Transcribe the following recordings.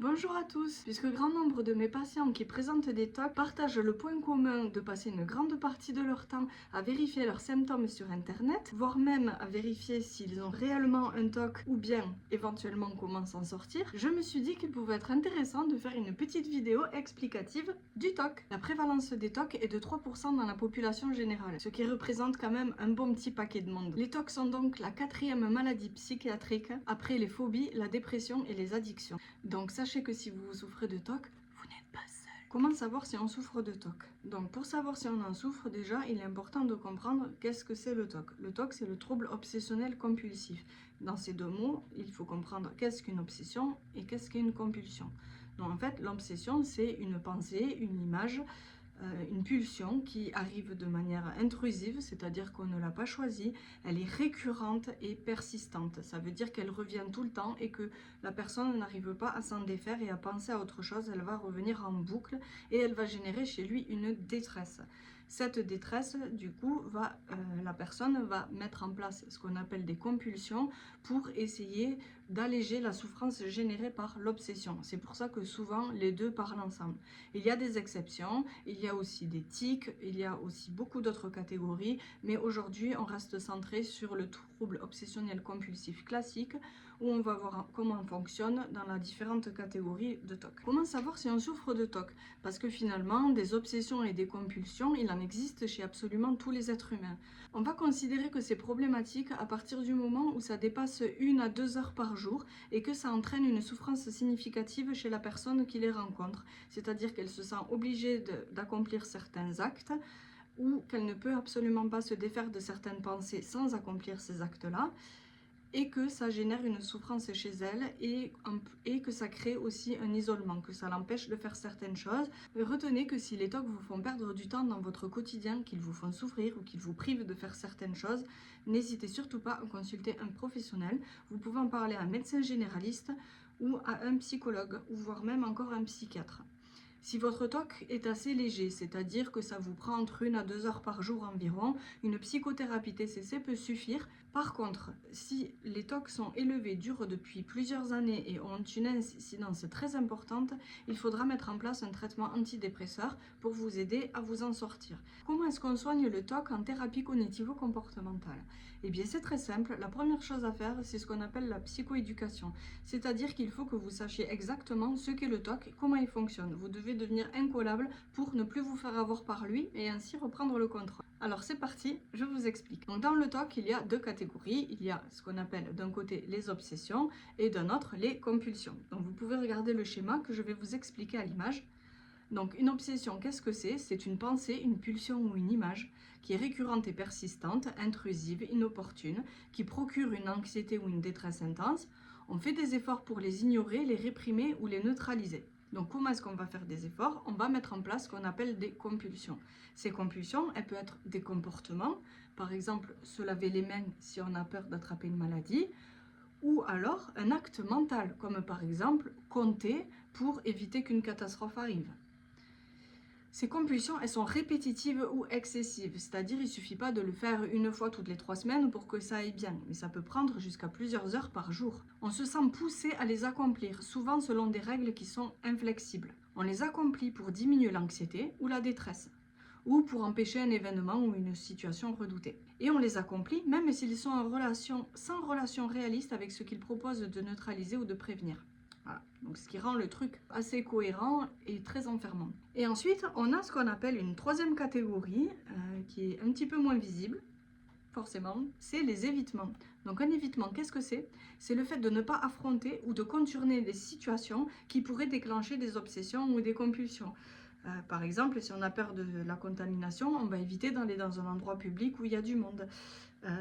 Bonjour à tous. Puisque grand nombre de mes patients qui présentent des TOC partagent le point commun de passer une grande partie de leur temps à vérifier leurs symptômes sur internet, voire même à vérifier s'ils ont réellement un TOC ou bien éventuellement comment s'en sortir, je me suis dit qu'il pouvait être intéressant de faire une petite vidéo explicative du TOC. La prévalence des TOC est de 3% dans la population générale, ce qui représente quand même un bon petit paquet de monde. Les TOC sont donc la 4e maladie psychiatrique après les phobies, la dépression et les addictions. Donc sachez que si vous souffrez de TOC, vous n'êtes pas seul. Comment savoir si on souffre de TOC? Donc pour savoir si on en souffre, déjà, il est important de comprendre qu'est-ce que c'est le TOC. Le TOC, c'est le trouble obsessionnel compulsif. Dans ces deux mots, il faut comprendre qu'est-ce qu'une obsession et qu'est-ce qu'une compulsion. Donc en fait, l'obsession, c'est une pensée, une image, une pulsion qui arrive de manière intrusive, c'est-à-dire qu'on ne l'a pas choisie, elle est récurrente et persistante. Ça veut dire qu'elle revient tout le temps et que la personne n'arrive pas à s'en défaire et à penser à autre chose, elle va revenir en boucle et elle va générer chez lui une détresse. Cette détresse, du coup, la personne va mettre en place ce qu'on appelle des compulsions pour essayer d'alléger la souffrance générée par l'obsession. C'est pour ça que souvent les deux parlent ensemble. Il y a des exceptions, il y a aussi des tics, il y a aussi beaucoup d'autres catégories, mais aujourd'hui on reste centré sur le trouble obsessionnel compulsif classique où on va voir comment on fonctionne dans les différentes catégories de TOC. Comment savoir si on souffre de TOC? Parce que finalement, des obsessions et des compulsions, il en existe chez absolument tous les êtres humains. On va considérer que c'est problématique à partir du moment où ça dépasse 1 à 2 heures par jour et que ça entraîne une souffrance significative chez la personne qui les rencontre. C'est-à-dire qu'elle se sent obligée d'accomplir certains actes ou qu'elle ne peut absolument pas se défaire de certaines pensées sans accomplir ces actes-là, et que ça génère une souffrance chez elle et que ça crée aussi un isolement, que ça l'empêche de faire certaines choses. Et retenez que si les TOC vous font perdre du temps dans votre quotidien, qu'ils vous font souffrir ou qu'ils vous privent de faire certaines choses, n'hésitez surtout pas à consulter un professionnel. Vous pouvez en parler à un médecin généraliste ou à un psychologue, ou voire même encore un psychiatre. Si votre TOC est assez léger, c'est-à-dire que ça vous prend entre 1 à 2 heures par jour environ, une psychothérapie TCC peut suffire. Par contre, si les TOC sont élevés, durent depuis plusieurs années et ont une incidence très importante, il faudra mettre en place un traitement antidépresseur pour vous aider à vous en sortir. Comment est-ce qu'on soigne le TOC en thérapie cognitivo-comportementale? Eh bien c'est très simple, la première chose à faire, c'est ce qu'on appelle la psychoéducation. C'est-à-dire qu'il faut que vous sachiez exactement ce qu'est le TOC et comment il fonctionne. Vous devez devenir incollable pour ne plus vous faire avoir par lui et ainsi reprendre le contrôle. Alors c'est parti, je vous explique. Donc dans le TOC, il y a deux catégories. Il y a ce qu'on appelle d'un côté les obsessions et d'un autre les compulsions. Donc vous pouvez regarder le schéma que je vais vous expliquer à l'image. Donc une obsession, qu'est-ce que c'est? C'est une pensée, une pulsion ou une image qui est récurrente et persistante, intrusive, inopportune, qui procure une anxiété ou une détresse intense. On fait des efforts pour les ignorer, les réprimer ou les neutraliser. Donc comment est-ce qu'on va faire des efforts? On va mettre en place ce qu'on appelle des compulsions. Ces compulsions, elles peuvent être des comportements, par exemple se laver les mains si on a peur d'attraper une maladie, ou alors un acte mental, comme par exemple compter pour éviter qu'une catastrophe arrive. Ces compulsions, elles sont répétitives ou excessives, c'est-à-dire il ne suffit pas de le faire une fois toutes les 3 semaines pour que ça aille bien, mais ça peut prendre jusqu'à plusieurs heures par jour. On se sent poussé à les accomplir, souvent selon des règles qui sont inflexibles. On les accomplit pour diminuer l'anxiété ou la détresse, ou pour empêcher un événement ou une situation redoutée. Et on les accomplit même s'ils sont sans relation réaliste avec ce qu'ils proposent de neutraliser ou de prévenir. Voilà. Donc ce qui rend le truc assez cohérent et très enfermant. Et ensuite, on a ce qu'on appelle une troisième catégorie qui est un petit peu moins visible, forcément, c'est les évitements. Donc un évitement, qu'est-ce que c'est? C'est le fait de ne pas affronter ou de contourner des situations qui pourraient déclencher des obsessions ou des compulsions. Par exemple, si on a peur de la contamination, on va éviter d'aller dans un endroit public où il y a du monde.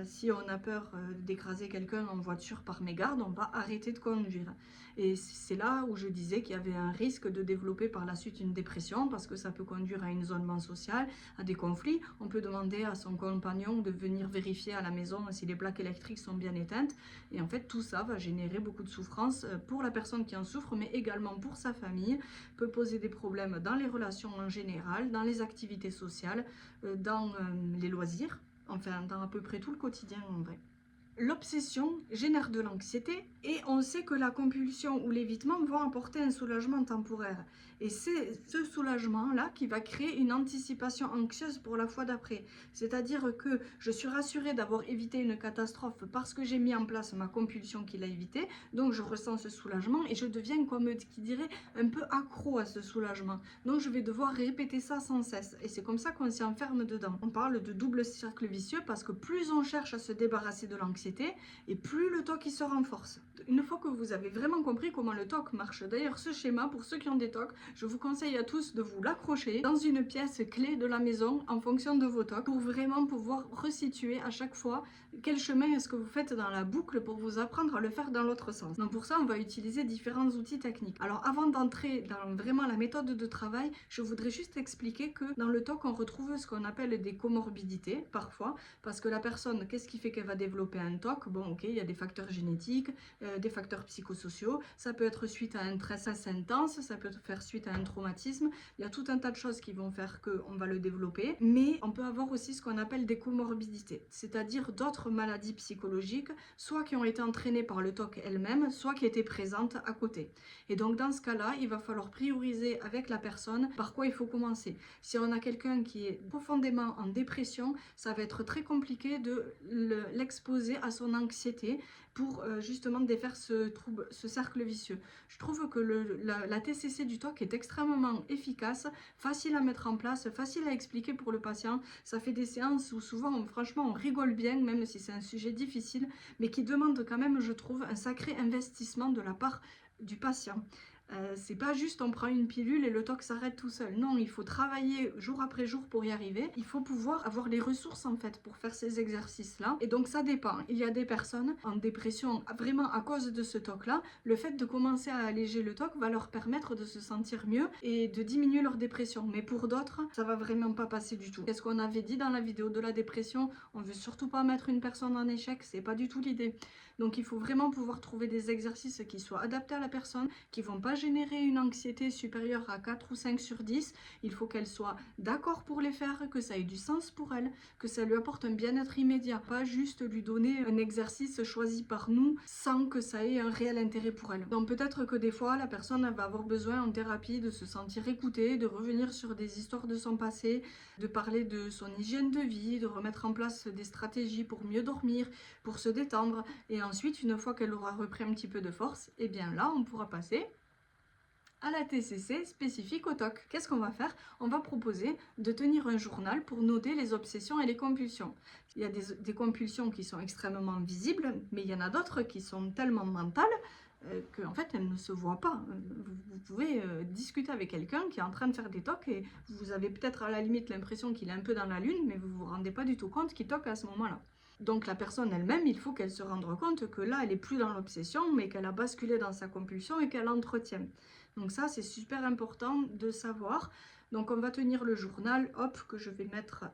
Si on a peur d'écraser quelqu'un en voiture par mégarde, on va arrêter de conduire. Et c'est là où je disais qu'il y avait un risque de développer par la suite une dépression parce que ça peut conduire à un isolement social, à des conflits. On peut demander à son compagnon de venir vérifier à la maison si les plaques électriques sont bien éteintes. Et en fait, tout ça va générer beaucoup de souffrance pour la personne qui en souffre, mais également pour sa famille, peut poser des problèmes dans les relations en général, dans les activités sociales, dans les loisirs. Enfin, dans à peu près tout le quotidien en vrai. L'obsession génère de l'anxiété et on sait que la compulsion ou l'évitement vont apporter un soulagement temporaire. Et c'est ce soulagement-là qui va créer une anticipation anxieuse pour la fois d'après. C'est-à-dire que je suis rassurée d'avoir évité une catastrophe parce que j'ai mis en place ma compulsion qui l'a évité, donc je ressens ce soulagement et je deviens, comme qui dirait, un peu accro à ce soulagement. Donc je vais devoir répéter ça sans cesse et c'est comme ça qu'on s'y enferme dedans. On parle de double cercle vicieux parce que plus on cherche à se débarrasser de l'anxiété et plus le TOC il se renforce. Une fois que vous avez vraiment compris comment le TOC marche, d'ailleurs ce schéma pour ceux qui ont des TOC, je vous conseille à tous de vous l'accrocher dans une pièce clé de la maison en fonction de vos TOC pour vraiment pouvoir resituer à chaque fois quel chemin est-ce que vous faites dans la boucle pour vous apprendre à le faire dans l'autre sens. Donc pour ça on va utiliser différents outils techniques. Alors avant d'entrer dans vraiment la méthode de travail, je voudrais juste expliquer que dans le TOC on retrouve ce qu'on appelle des comorbidités parfois, parce que la personne, qu'est-ce qui fait qu'elle va développer un TOC? Bon ok, il y a des facteurs génétiques, des facteurs psychosociaux, ça peut être suite à un stress assez intense, ça peut faire suite à un traumatisme, il y a tout un tas de choses qui vont faire qu'on va le développer, mais on peut avoir aussi ce qu'on appelle des comorbidités, c'est-à-dire d'autres maladies psychologiques, soit qui ont été entraînées par le TOC elle-même, soit qui étaient présentes à côté. Et donc dans ce cas-là, il va falloir prioriser avec la personne par quoi il faut commencer. Si on a quelqu'un qui est profondément en dépression, ça va être très compliqué de l'exposer à son anxiété pour justement défaire ce cercle vicieux. Je trouve que la TCC du TOC est extrêmement efficace, facile à mettre en place, facile à expliquer pour le patient. Ça fait des séances où souvent, franchement, on rigole bien, même si c'est un sujet difficile, mais qui demande quand même, je trouve, un sacré investissement de la part du patient. C'est pas juste on prend une pilule et le TOC s'arrête tout seul. Non, il faut travailler jour après jour pour y arriver. Il faut pouvoir avoir les ressources en fait pour faire ces exercices-là. Et donc ça dépend. Il y a des personnes en dépression vraiment à cause de ce TOC-là. Le fait de commencer à alléger le TOC va leur permettre de se sentir mieux et de diminuer leur dépression. Mais pour d'autres, ça va vraiment pas passer du tout. Qu'est-ce qu'on avait dit dans la vidéo de la dépression? On veut surtout pas mettre une personne en échec, c'est pas du tout l'idée. Donc il faut vraiment pouvoir trouver des exercices qui soient adaptés à la personne, qui vont pas générer une anxiété supérieure à 4 ou 5 sur 10. Il faut qu'elle soit d'accord pour les faire, que ça ait du sens pour elle, que ça lui apporte un bien-être immédiat. Pas juste lui donner un exercice choisi par nous sans que ça ait un réel intérêt pour elle. Donc peut-être que des fois la personne va avoir besoin en thérapie de se sentir écoutée, de revenir sur des histoires de son passé, de parler de son hygiène de vie, de remettre en place des stratégies pour mieux dormir, pour se détendre. Et ensuite, une fois qu'elle aura repris un petit peu de force, et bien là, on pourra passer à la TCC spécifique au TOC. Qu'est-ce qu'on va faire? On va proposer de tenir un journal pour noter les obsessions et les compulsions. Il y a des compulsions qui sont extrêmement visibles, mais il y en a d'autres qui sont tellement mentales qu'en fait elles ne se voient pas. Vous pouvez discuter avec quelqu'un qui est en train de faire des TOC et vous avez peut-être à la limite l'impression qu'il est un peu dans la lune, mais vous ne vous rendez pas du tout compte qu'il TOC à ce moment-là. Donc la personne elle-même, il faut qu'elle se rende compte que là, elle n'est plus dans l'obsession, mais qu'elle a basculé dans sa compulsion et qu'elle l'entretient. Donc ça, c'est super important de savoir. Donc on va tenir le journal, hop, que je vais mettre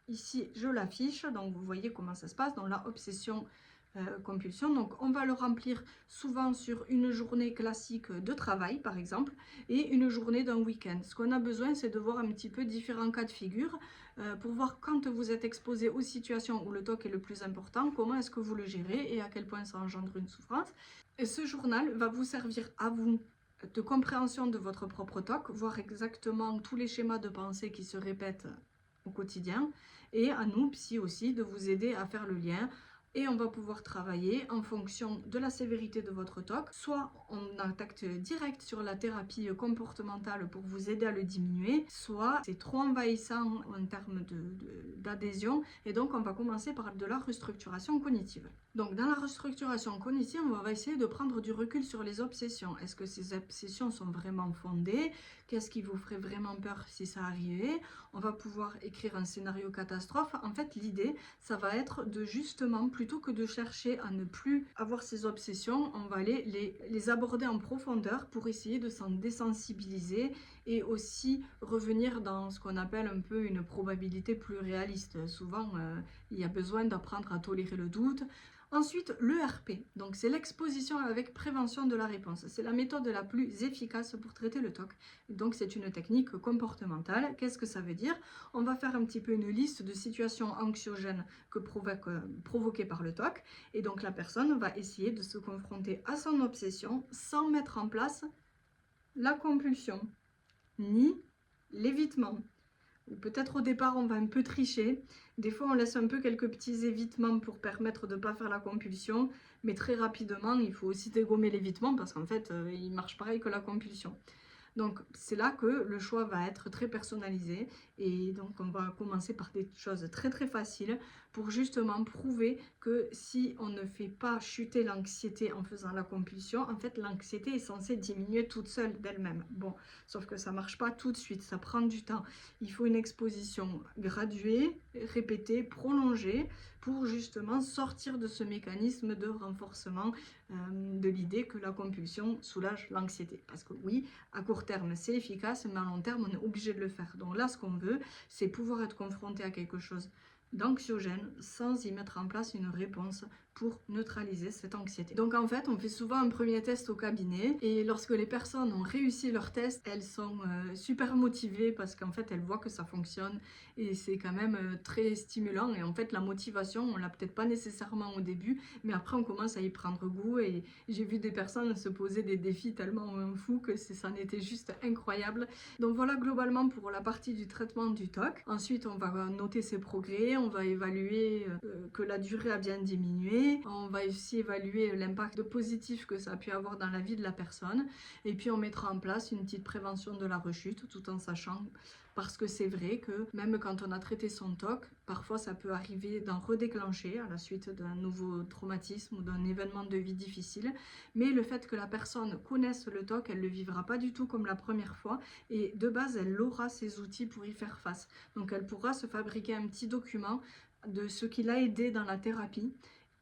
ici, je l'affiche. Donc vous voyez comment ça se passe dans la obsession compulsion. Donc on va le remplir souvent sur une journée classique de travail par exemple et une journée d'un week-end. Ce qu'on a besoin, c'est de voir un petit peu différents cas de figure pour voir quand vous êtes exposé aux situations où le TOC est le plus important, comment est-ce que vous le gérez et à quel point ça engendre une souffrance. Et ce journal va vous servir à vous de compréhension de votre propre TOC, voir exactement tous les schémas de pensée qui se répètent au quotidien, et à nous, psy aussi, de vous aider à faire le lien. Et on va pouvoir travailler en fonction de la sévérité de votre TOC. Soit on attaque direct sur la thérapie comportementale pour vous aider à le diminuer, soit c'est trop envahissant en termes d'adhésion et donc on va commencer par de la restructuration cognitive. Donc dans la restructuration cognitive, on va essayer de prendre du recul sur les obsessions. Est-ce que ces obsessions sont vraiment fondées? Qu'est-ce qui vous ferait vraiment peur si ça arrivait? On va pouvoir écrire un scénario catastrophe. En fait, l'idée, ça va être de justement, plutôt que de chercher à ne plus avoir ces obsessions, on va aller les aborder en profondeur pour essayer de s'en désensibiliser et aussi revenir dans ce qu'on appelle un peu une probabilité plus réaliste. Souvent, il y a besoin d'apprendre à tolérer le doute. Ensuite, l'ERP, donc c'est l'exposition avec prévention de la réponse. C'est la méthode la plus efficace pour traiter le TOC. Donc c'est une technique comportementale. Qu'est-ce que ça veut dire? On va faire un petit peu une liste de situations anxiogènes provoquées par le TOC. Et donc la personne va essayer de se confronter à son obsession sans mettre en place la compulsion, ni l'évitement. Ou peut-être au départ on va un peu tricher, des fois on laisse un peu quelques petits évitements pour permettre de ne pas faire la compulsion, mais très rapidement il faut aussi dégommer l'évitement parce qu'en fait il marche pareil que la compulsion. Donc c'est là que le choix va être très personnalisé et donc on va commencer par des choses très très faciles pour justement prouver que si on ne fait pas chuter l'anxiété en faisant la compulsion, en fait l'anxiété est censée diminuer toute seule d'elle-même. Bon, sauf que ça marche pas tout de suite, ça prend du temps. Il faut une exposition graduée, répétée, prolongée pour justement sortir de ce mécanisme de renforcement de l'idée que la compulsion soulage l'anxiété. Parce que oui, à court terme c'est efficace, mais à long terme on est obligé de le faire. Donc là ce qu'on veut, c'est pouvoir être confronté à quelque chose d'anxiogène sans y mettre en place une réponse pour neutraliser cette anxiété. Donc en fait, on fait souvent un premier test au cabinet et lorsque les personnes ont réussi leur test, elles sont super motivées parce qu'en fait, elles voient que ça fonctionne et c'est quand même très stimulant. Et en fait, la motivation, on l'a peut-être pas nécessairement au début, mais après, on commence à y prendre goût et j'ai vu des personnes se poser des défis tellement fous que ça en était juste incroyable. Donc voilà globalement pour la partie du traitement du TOC. Ensuite, on va noter ses progrès, on va évaluer que la durée a bien diminué. On va aussi évaluer l'impact positif que ça a pu avoir dans la vie de la personne. Et puis on mettra en place une petite prévention de la rechute tout en sachant, parce que c'est vrai que même quand on a traité son TOC, parfois ça peut arriver d'en redéclencher à la suite d'un nouveau traumatisme ou d'un événement de vie difficile. Mais le fait que la personne connaisse le TOC, elle ne le vivra pas du tout comme la première fois. Et de base, elle aura ses outils pour y faire face. Donc elle pourra se fabriquer un petit document de ce qui l'a aidé dans la thérapie.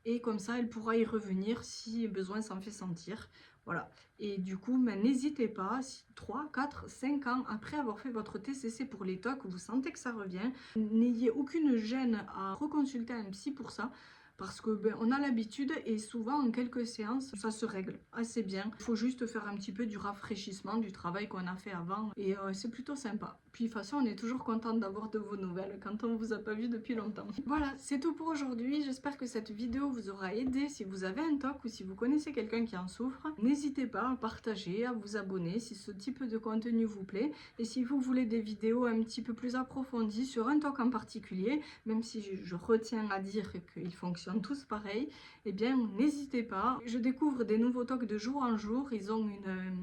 Et comme ça, elle pourra y revenir si besoin s'en fait sentir. Voilà. Et du coup, n'hésitez pas, si 3, 4, 5 ans après avoir fait votre TCC pour les TOC, vous sentez que ça revient, n'ayez aucune gêne à reconsulter un psy pour ça. Parce que on a l'habitude et souvent en quelques séances, ça se règle assez bien. Il faut juste faire un petit peu du rafraîchissement du travail qu'on a fait avant et c'est plutôt sympa. Puis de toute façon, on est toujours contente d'avoir de vos nouvelles quand on vous a pas vu depuis longtemps. Voilà, c'est tout pour aujourd'hui. J'espère que cette vidéo vous aura aidé. Si vous avez un TOC ou si vous connaissez quelqu'un qui en souffre, n'hésitez pas à partager, à vous abonner si ce type de contenu vous plaît. Et si vous voulez des vidéos un petit peu plus approfondies sur un TOC en particulier, même si je retiens à dire qu'ils fonctionnent tous pareil, eh bien n'hésitez pas. Je découvre des nouveaux TOC de jour en jour. Ils ont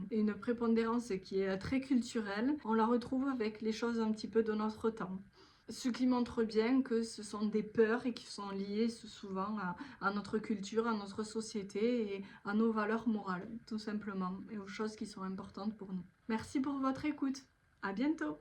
une prépondérance qui est très culturelle. On la retrouve avec les choses un petit peu de notre temps. Ce qui montre bien que ce sont des peurs et qui sont liées souvent à notre culture, à notre société et à nos valeurs morales, tout simplement, et aux choses qui sont importantes pour nous. Merci pour votre écoute. À bientôt!